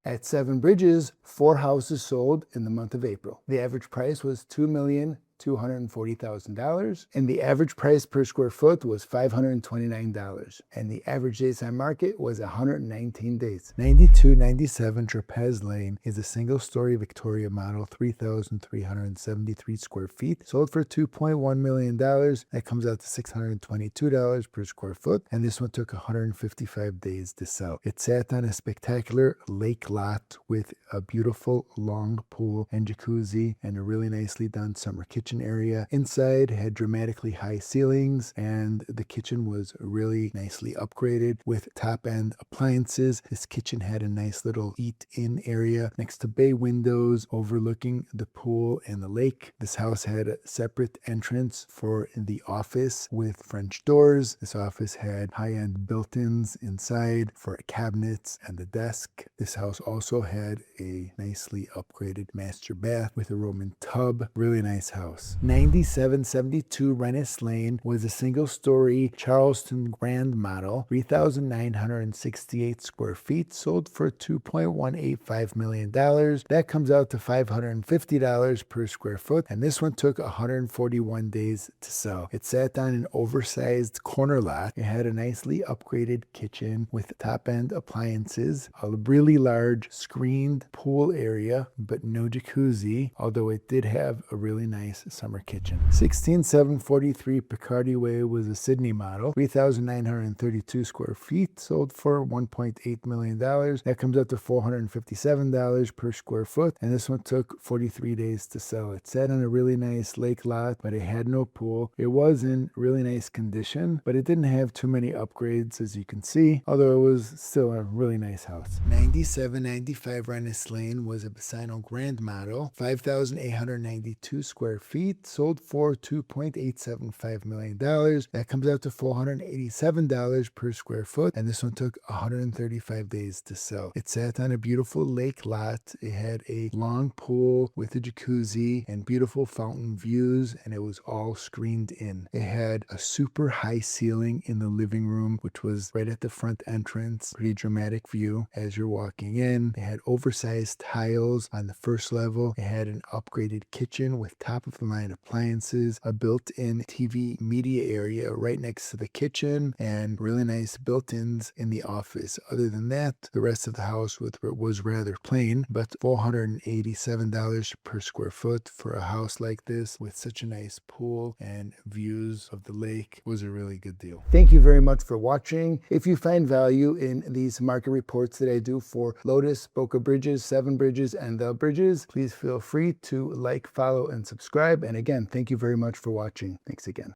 At Seven Bridges, 4 houses sold in the month of April. The average price was $2,240,000, and the average price per square foot was $529, and the average days on market was 119 days. 9297 Trapez Lane is a single-story Victoria model, 3,373 square feet, sold for $2.1 million. That comes out to $622 per square foot, and this one took 155 days to sell. It sat on a spectacular lake lot with a beautiful long pool and jacuzzi and a really nicely done summer kitchen area. Inside had dramatically high ceilings, and the kitchen was really nicely upgraded with top-end appliances. This kitchen had a nice little eat-in area next to bay windows overlooking the pool and the lake. This house had a separate entrance for the office with French doors. This office had high-end built-ins inside for cabinets and a desk. This house also had a nicely upgraded master bath with a Roman tub. Really nice house. 9772 Rennes Lane was a single-story Charleston Grand model, 3,968 square feet, sold for $2.185 million. That comes out to $550 per square foot, and this one took 141 days to sell. It sat on an oversized corner lot. It had a nicely upgraded kitchen with top-end appliances, a really large screened pool area, but no jacuzzi, although it did have a really nice summer kitchen. 16743 Picardy Way was a Sydney model, 3,932 square feet, sold for $1.8 million. That comes up to $457 per square foot, and this one took 43 days to sell. It sat on a really nice lake lot, but it had no pool. It was in really nice condition, but it didn't have too many upgrades, as you can see, although it was still a really nice house. 9795 Rennes Lane was a Bassano Grand model, 5,892 square feet, sold for $2.875 million. That comes out to $487 per square foot, and this one took 135 days to sell. It sat on a beautiful lake lot. It had a long pool with a jacuzzi and beautiful fountain views, and it was all screened in. It had a super high ceiling in the living room, which was right at the front entrance. Pretty dramatic view as you're walking in. It had oversized tiles on the first level. It had an upgraded kitchen with top-of-the-line appliances, a built-in TV media area right next to the kitchen, and really nice built-ins in the office. Other than that, the rest of the house was rather plain, but $487 per square foot for a house like this with such a nice pool and views of the lake was a really good deal. Thank you very much for watching. If you find value in these market reports that I do for Lotus, Boca Bridges, Seven Bridges, and the Bridges, please feel free to like, follow, and subscribe. And again, thank you very much for watching. Thanks again.